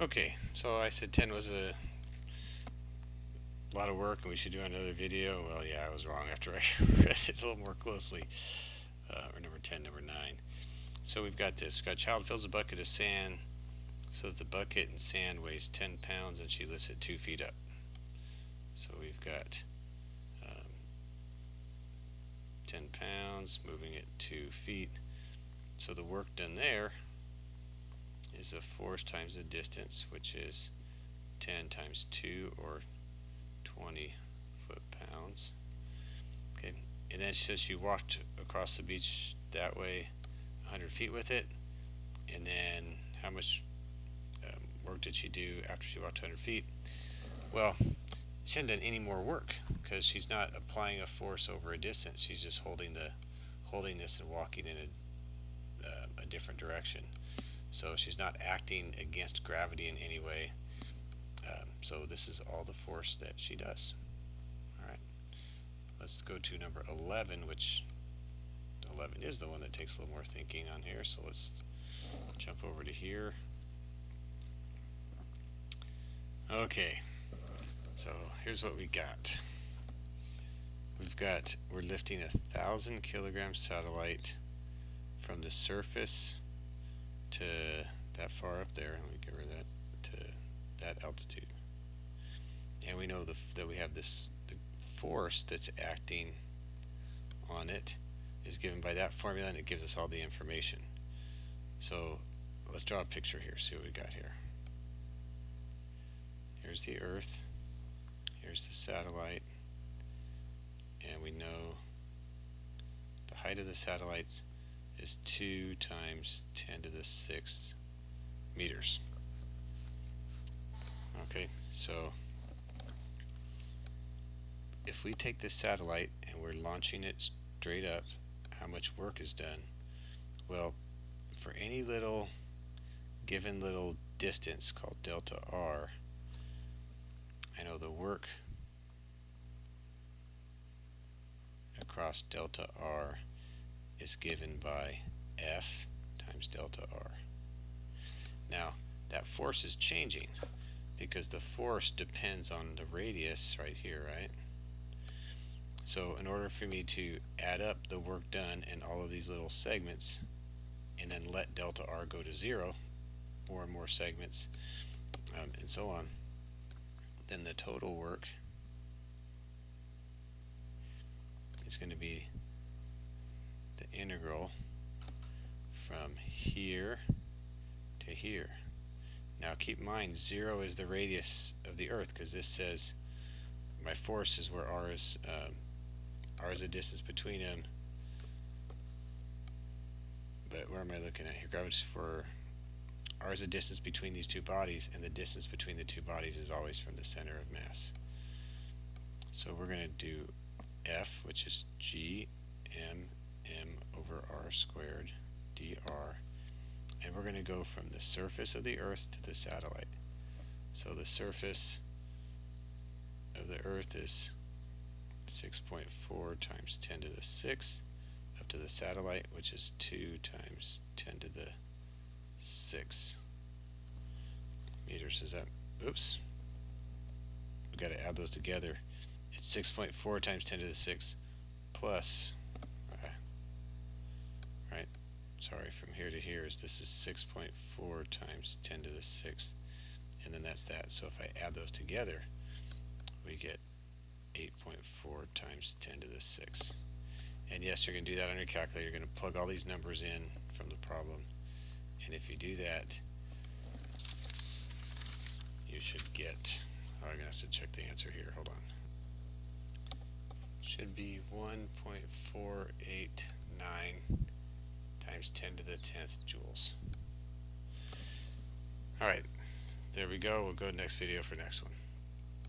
Okay, so I said 10 was a lot of work and we should do another video. Well, yeah, I was wrong after I read it a little more closely. Or number 10, number 9. So we've got this. We've got child fills a bucket of sand so that the bucket and sand weighs 10 pounds and she lifts it 2 feet up. So we've got 10 pounds, moving it 2 feet. So the work done there is the force times the distance, which is 10 times 2 or 20 foot-pounds. Okay, and then she says she walked across the beach that way 100 feet with it, and then how much work did she do after she walked 100 feet? Well, she hasn't done any more work because she's not applying a force over a distance. She's just holding this and walking in a different direction. So she's not acting against gravity in any way. So this is all the force that she does. All right. Let's go to number 11, which 11 is the one that takes a little more thinking on here. So let's jump over to here. Okay. So here's what we got. We're lifting 1,000 kilogram satellite from the surface to that far up there. Let me get rid of that, to that altitude. And we know that we have the force that's acting on it is given by that formula, and it gives us all the information. So let's draw a picture here, see what we got here. Here's the Earth, here's the satellite, and we know the height of the satellite is 2 times 10 to the 6th meters. Okay, so if we take this satellite and we're launching it straight up, how much work is done? Well, for any given little distance called delta r, I know the work across delta r is given by F times delta r. Now, that force is changing because the force depends on the radius right here, right? So in order for me to add up the work done in all of these little segments and then let delta r go to 0, more and more segments, and so on, then the total work is going to be the integral from here to here. Now keep in mind, 0 is the radius of the Earth, because this says my force is where r is the distance between them. But where am I looking at here? Gravity's for r is the distance between these two bodies, and the distance between the two bodies is always from the center of mass. So we're going to do F, which is g m over r squared dr, and we're going to go from the surface of the Earth to the satellite. So the surface of the Earth is 6.4 times 10 to the 6th up to the satellite, which is 2 times 10 to the 6 meters. Is that, oops, we got to add those together. It's 6.4 times 10 to the 6 plus, right, sorry, from here to here this is 6.4 times 10 to the 6th, and then that's that. So if I add those together, we get 8.4 times 10 to the 6th. And yes, you're going to do that on your calculator. You're going to plug all these numbers in from the problem, and if you do that, you should get, I'm going to have to check the answer here, hold on. Should be 1.489 times 10 to the 10th joules. Alright, there we go. We'll go to the next video for next one.